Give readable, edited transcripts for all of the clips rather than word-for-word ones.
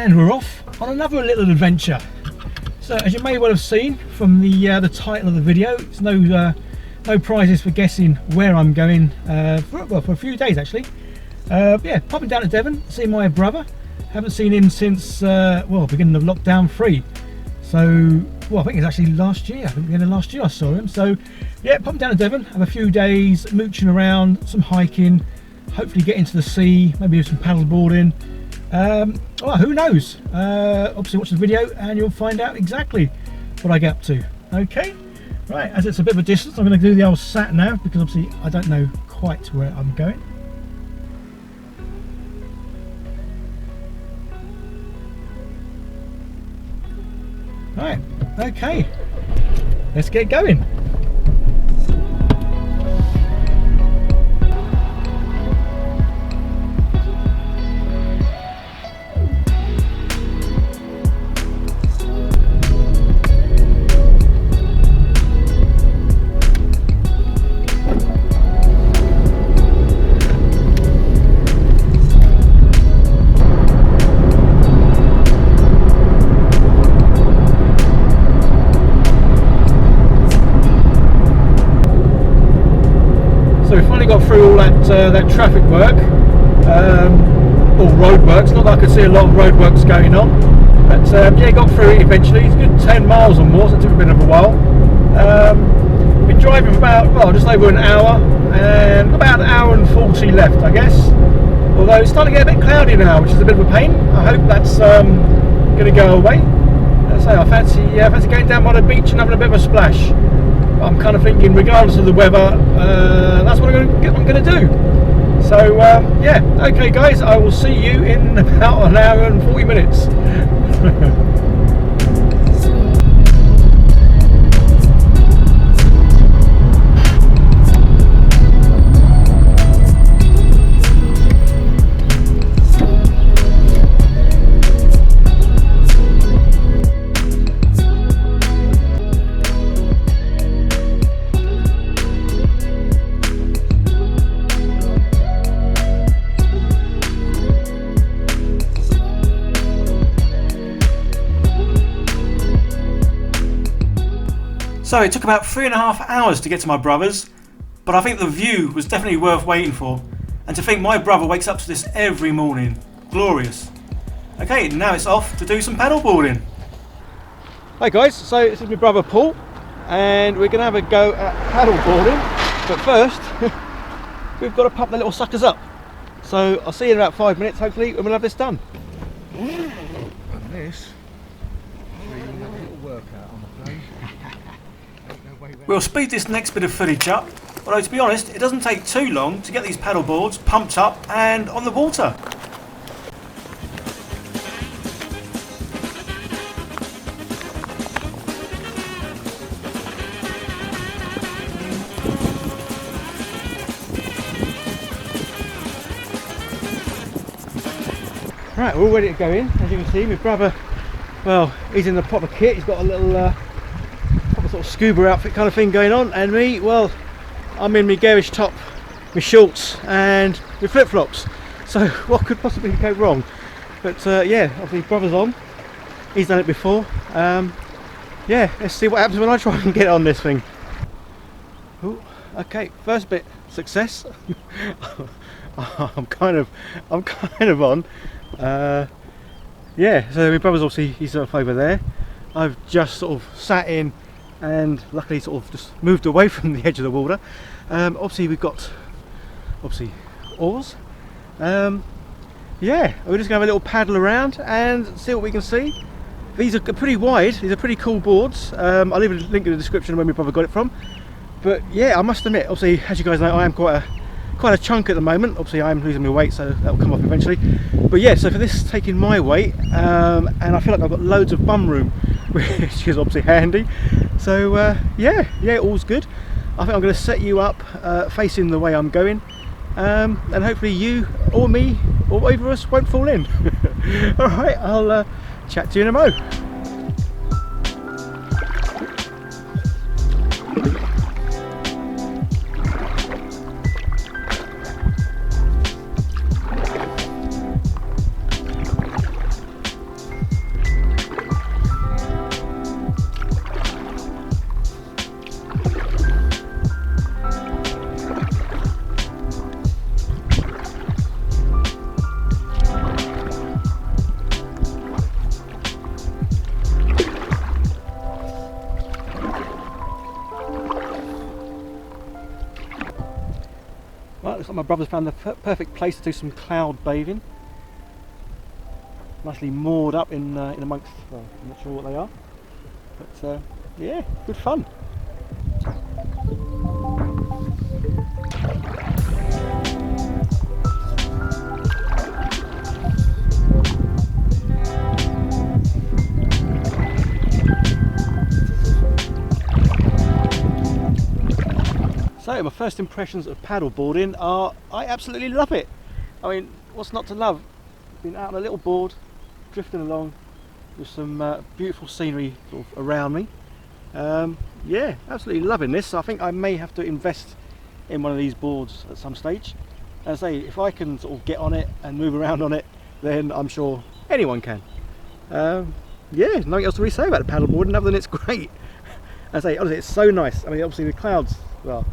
And we're off on another little adventure. So as you may well have seen from the title of the video, it's no prizes for guessing where I'm going for a few days actually. Yeah, popping down to Devon, see my brother. Haven't seen him since well, beginning of lockdown 3. So well, I think it's actually last year. I think the end of last year I saw him. So yeah, popping down to Devon, have a few days mooching around, some hiking, hopefully get into the sea, maybe do some paddleboarding. Well, who knows? Obviously watch the video and you'll find out exactly what I get up to. Okay, right, as it's a bit of a distance, I'm going to do the old sat nav because obviously I don't know quite where I'm going. Right, okay, let's get going. Got through all that traffic work, or road works. Not that I could see a lot of road works going on, but yeah, got through it eventually. It's a good 10 miles or more, so it took a bit of a while. Been driving for about, well, just over an hour, and about an hour and 40 left, I guess. Although it's starting to get a bit cloudy now, which is a bit of a pain. I hope that's going to go away. As I say, I fancy going down by the beach and having a bit of a splash. I'm kind of thinking, regardless of the weather, that's what I'm going to do. So yeah, okay guys, I will see you in about an hour and 40 minutes. So it took about 3.5 hours to get to my brother's, but I think the view was definitely worth waiting for. And to think my brother wakes up to this every morning, glorious. Okay, now it's off to do some paddleboarding. Hi guys, so this is my brother Paul, and we're going to have a go at paddleboarding. But first, we've got to pump the little suckers up. So I'll see you in about 5 minutes, hopefully, and we'll have this done. And this, a little workout on the plane. We'll speed this next bit of footage up, although to be honest it doesn't take too long to get these paddle boards pumped up and on the water. Right, we're all ready to go in. As you can see, my brother, well, he's in the proper kit. He's got a little sort of scuba outfit kind of thing going on, and me, well, I'm in my garish top, my shorts and my flip-flops, so what could possibly go wrong? But yeah, obviously brother's on, he's done it before. Yeah, let's see what happens when I try and get on this thing. Ooh, okay, first bit success. I'm kind of on. Yeah, so my brother's obviously, he's sort of over there. I've just sort of sat in and luckily sort of just moved away from the edge of the water. Obviously we've got oars. Yeah, we're just going to have a little paddle around and see what we can see. These are pretty wide, these are pretty cool boards. I'll leave a link in the description of where my brother got it from. But yeah, I must admit, obviously as you guys know, I am quite a chunk at the moment. Obviously I am losing my weight, so that will come off eventually. But yeah, so for this taking my weight, and I feel like I've got loads of bum room, which is obviously handy. So yeah, all's good. I think I'm going to set you up facing the way I'm going, and hopefully you or me or either of us won't fall in. Alright, I'll chat to you in a mo. Looks like my brother's found the perfect place to do some cloud bathing. Nicely moored up in amongst, well, I'm not sure what they are, but yeah, good fun. So my first impressions of paddleboarding are, I absolutely love it. I mean, what's not to love? Been out on a little board, drifting along with some beautiful scenery sort of around me. Yeah, absolutely loving this. I think I may have to invest in one of these boards at some stage. As I say, if I can sort of get on it and move around on it, then I'm sure anyone can. Yeah, nothing else to really say about the paddleboarding other than it's great. As I say, honestly, it's so nice. I mean, obviously the clouds, well,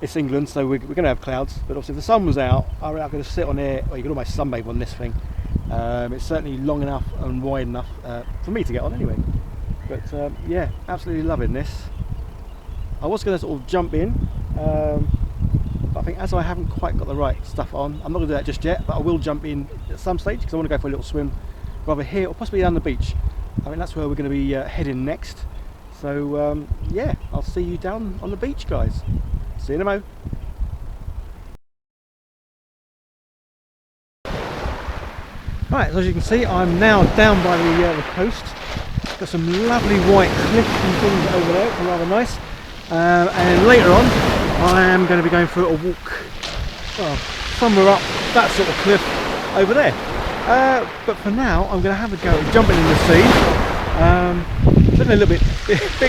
it's England, so we're going to have clouds, but obviously if the sun was out, I'm going to sit on here. Well, you can almost sunbathe on this thing. It's certainly long enough and wide enough for me to get on anyway. But yeah, absolutely loving this. I was going to sort of jump in, but I think as I haven't quite got the right stuff on, I'm not going to do that just yet, but I will jump in at some stage because I want to go for a little swim, rather here or possibly down the beach. I think that's where we're going to be heading next. So yeah, I'll see you down on the beach, guys. See you in a mo. Right, so as you can see, I'm now down by the coast. Got some lovely white cliffs and things over there, which are rather nice. And later on, I am going to be going for a walk, well, somewhere up that sort of cliff over there. But for now, I'm going to have a go at jumping in the sea. It's a little bit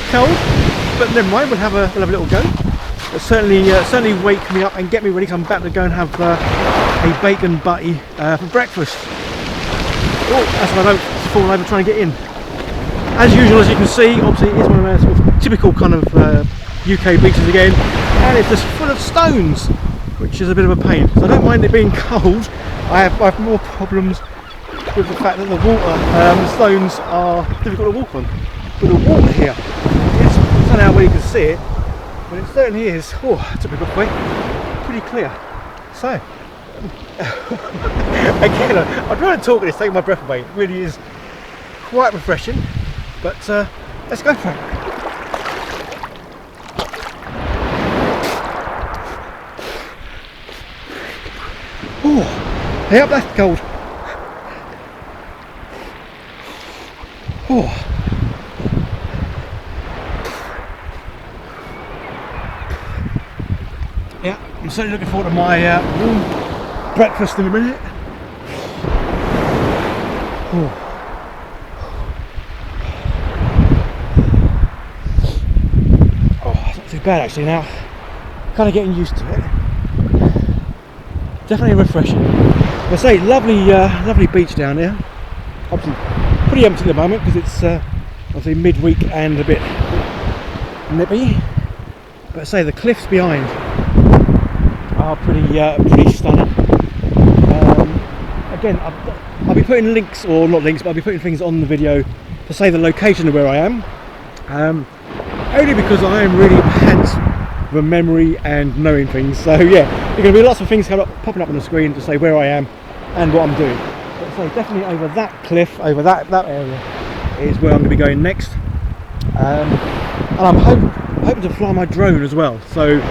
cold, but never mind. We'll have a little go. It'll certainly wake me up and get me ready. I'm about to go and have a bacon butty for breakfast. Oh, that's if I don't fall over trying to get in. As usual, as you can see, obviously it's one of those sort of typical kind of UK beaches again, and it's just full of stones, which is a bit of a pain. So I don't mind it being cold. I have more problems with the fact that the water, the stones are difficult to walk on. With the water here, yes, I don't know how well you can see it, but it certainly is. Oh, that's a bit of way, pretty clear. So again, I'm trying to talk and it's taking my breath away. It really is quite refreshing, but let's go for it. Oh, hey up, that's cold. Oh. Yeah, I'm certainly looking forward to my warm breakfast in a minute. Oh. Oh, it's not too bad actually now. Kind of getting used to it. Definitely refreshing. I say, lovely beach down here. Obviously pretty empty at the moment because it's obviously midweek and a bit nippy. But I say the cliffs behind are pretty stunning. Again, I'll be putting links, or not links, but I'll be putting things on the video to say the location of where I am. Only because I am really bad with memory and knowing things. So yeah, there are going to be lots of things popping up on the screen to say where I am and what I'm doing. But so definitely over that cliff, over that area is where I'm going to be going next. And I'm hoping to fly my drone as well. So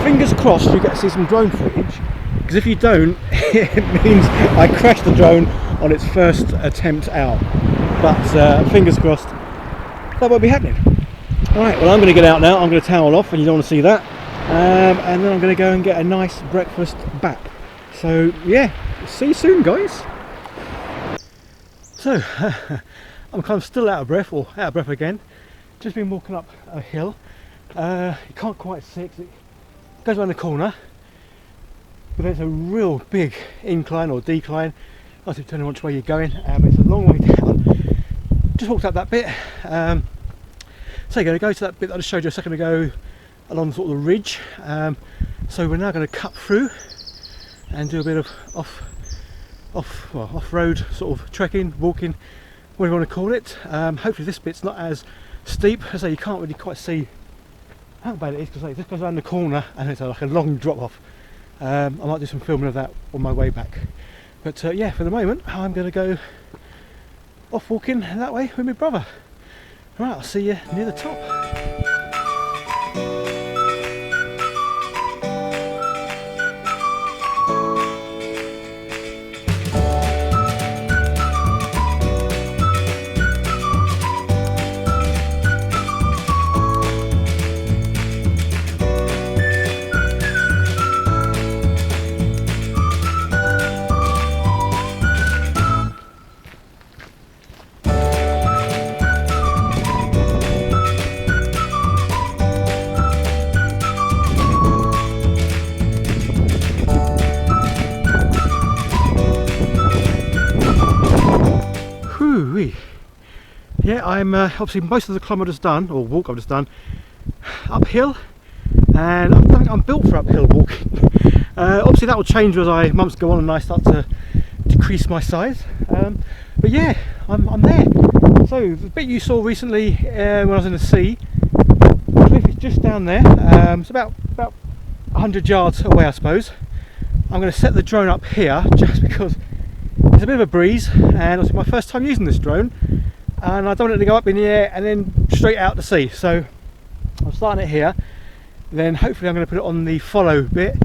fingers crossed you get to see some drone footage. Because if you don't, it means I crashed the drone on its first attempt out. But fingers crossed, that won't be happening. Alright, well I'm going to get out now, I'm going to towel off and you don't want to see that. And then I'm going to go and get a nice breakfast back. So yeah, see you soon guys. So, I'm kind of still out of breath again. Just been walking up a hill. You can't quite see it 'cause it goes around the corner. But there's a real big incline or decline, obviously depending on which way you're going, but it's a long way down. Just walked up that bit. So you're going to go to that bit that I just showed you a second ago along sort of the ridge. So we're now going to cut through and do a bit of off-road sort of trekking, walking, whatever you want to call it. Hopefully this bit's not as steep. As I say, you can't really quite see how bad it is because it just goes around the corner and it's like a long drop off. I might do some filming of that on my way back. But yeah, for the moment I'm going to go off walking that way with my brother. Right, I'll see you near the top. Yeah, I'm obviously most of the kilometres done, or walk I've just done, uphill, and I'm built for uphill walking. Obviously that will change as months go on and I start to decrease my size, but yeah, I'm there. So the bit you saw recently when I was in the sea, the cliff is just down there. It's about 100 yards away, I suppose. I'm going to set the drone up here just because there's a bit of a breeze, and it's my first time using this drone, and I don't want it to go up in the air and then straight out to sea. So I'm starting it here, then hopefully I'm going to put it on the follow bit.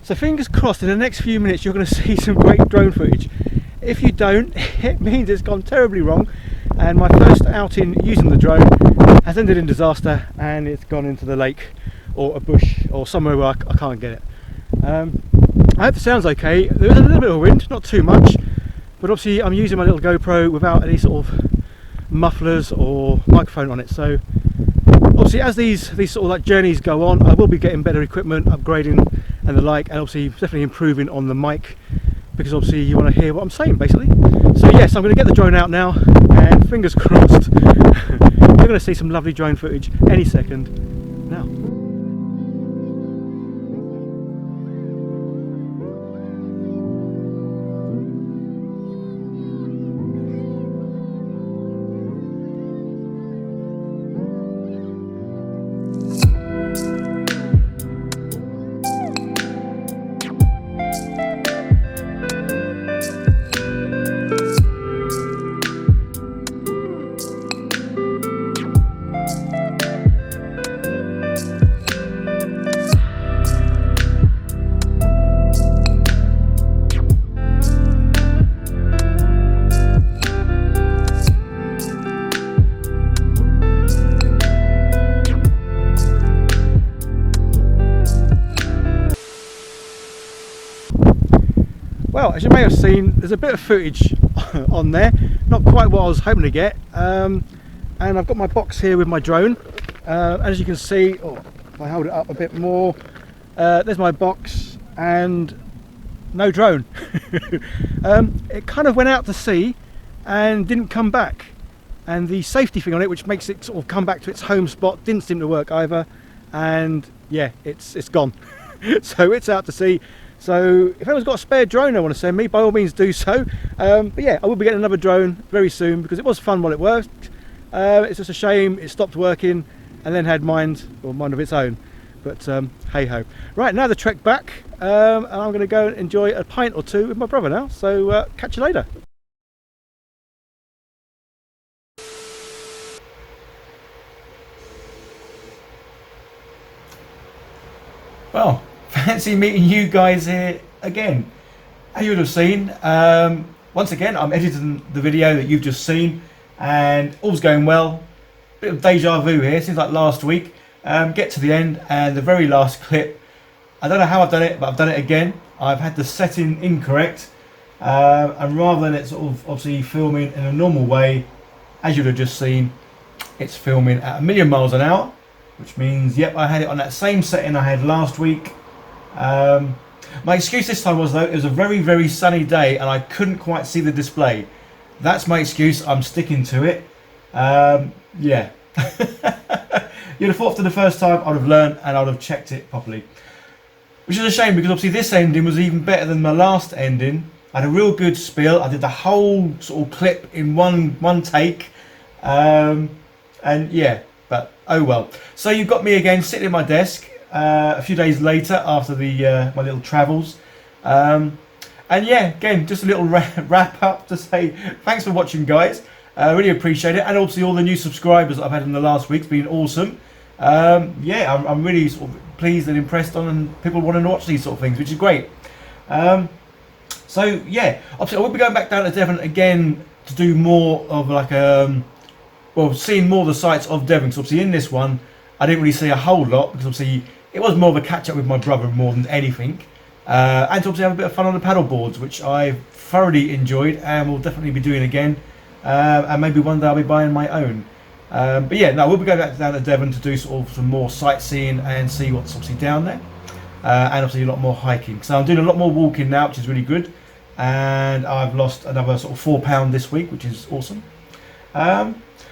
So fingers crossed in the next few minutes you're going to see some great drone footage. If you don't, it means it's gone terribly wrong, and my first outing using the drone has ended in disaster, and it's gone into the lake or a bush or somewhere where I can't get it. I hope the sound's okay. There is a little bit of wind, not too much, but obviously I'm using my little GoPro without any sort of mufflers or microphone on it. So obviously as these sort of like journeys go on, I will be getting better equipment, upgrading and the like, and obviously definitely improving on the mic, because obviously you want to hear what I'm saying basically. So yes, I'm going to get the drone out now, and fingers crossed you're going to see some lovely drone footage any second now. Well, as you may have seen, there's a bit of footage on there, not quite what I was hoping to get, and I've got my box here with my drone. As you can see, if I hold it up a bit more, there's my box and no drone. It kind of went out to sea and didn't come back, and the safety thing on it, which makes it sort of come back to its home spot, didn't seem to work either, and yeah, it's gone. So it's out to sea. So if anyone's got a spare drone they want to send me, by all means do so. But yeah, I will be getting another drone very soon, because it was fun while it worked. It's just a shame it stopped working and then had mind of its own. But hey ho. Right, now the trek back, and I'm going to go and enjoy a pint or two with my brother now. So catch you later. Well, fancy meeting you guys here again. As you would have seen, once again I'm editing the video that you've just seen, and all's going well. Bit of deja vu here, seems like last week. Get to the end, and the very last clip, I don't know how I've done it, but I've done it again. I've had the setting incorrect, and rather than it sort of obviously filming in a normal way, as you'd have just seen, it's filming at 1,000,000 miles an hour, which means, yep, I had it on that same setting I had last week. My excuse this time was, though, it was a very, very sunny day and I couldn't quite see the display. That's my excuse. I'm sticking to it. Yeah. You'd have thought after the first time I'd have learned and I'd have checked it properly. Which is a shame, because obviously this ending was even better than my last ending. I had a real good spiel. I did the whole sort of clip in one take. And yeah, but oh well. So you've got me again sitting at my desk. a few days later after the my little travels. And yeah, again, just a little wrap up to say thanks for watching, guys. Really appreciate it, and obviously all the new subscribers that I've had in the last week's been awesome. Yeah, I'm really sort of pleased and impressed on, and people want to watch these sort of things, which is great. So yeah, obviously I will be going back down to Devon again to do more of like well, seeing more of the sights of Devon. So obviously in this one I didn't really see a whole lot, because obviously it was more of a catch up with my brother more than anything, and to obviously have a bit of fun on the paddle boards, which I thoroughly enjoyed and will definitely be doing again. And maybe one day I'll be buying my own. But yeah, no, we'll be going back down to Devon to do sort of some more sightseeing and see what's obviously down there, and obviously a lot more hiking. So I'm doing a lot more walking now, which is really good, and I've lost another sort of £4 this week, which is awesome.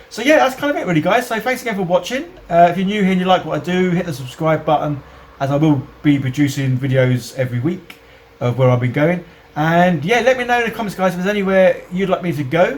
So yeah, that's kind of it really, guys. So thanks again for watching. If you're new here and you like what I do, hit the subscribe button, as I will be producing videos every week of where I'll be going. And yeah, let me know in the comments, guys, if there's anywhere you'd like me to go.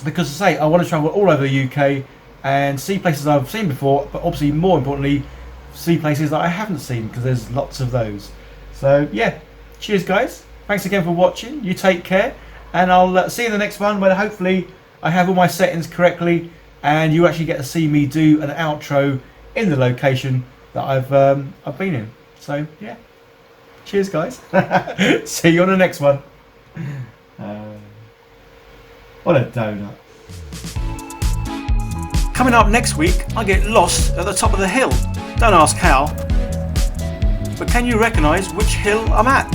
Because as I say, I want to travel all over the UK and see places I've seen before, but obviously more importantly see places that I haven't seen, because there's lots of those. So yeah, cheers guys, thanks again for watching, you take care, and I'll see you in the next one, where hopefully I have all my settings correctly and you actually get to see me do an outro in the location that I've been in. So yeah, cheers guys. See you on the next one. What a donut. Coming up next week, I get lost at the top of the hill. Don't ask how, but can you recognise which hill I'm at?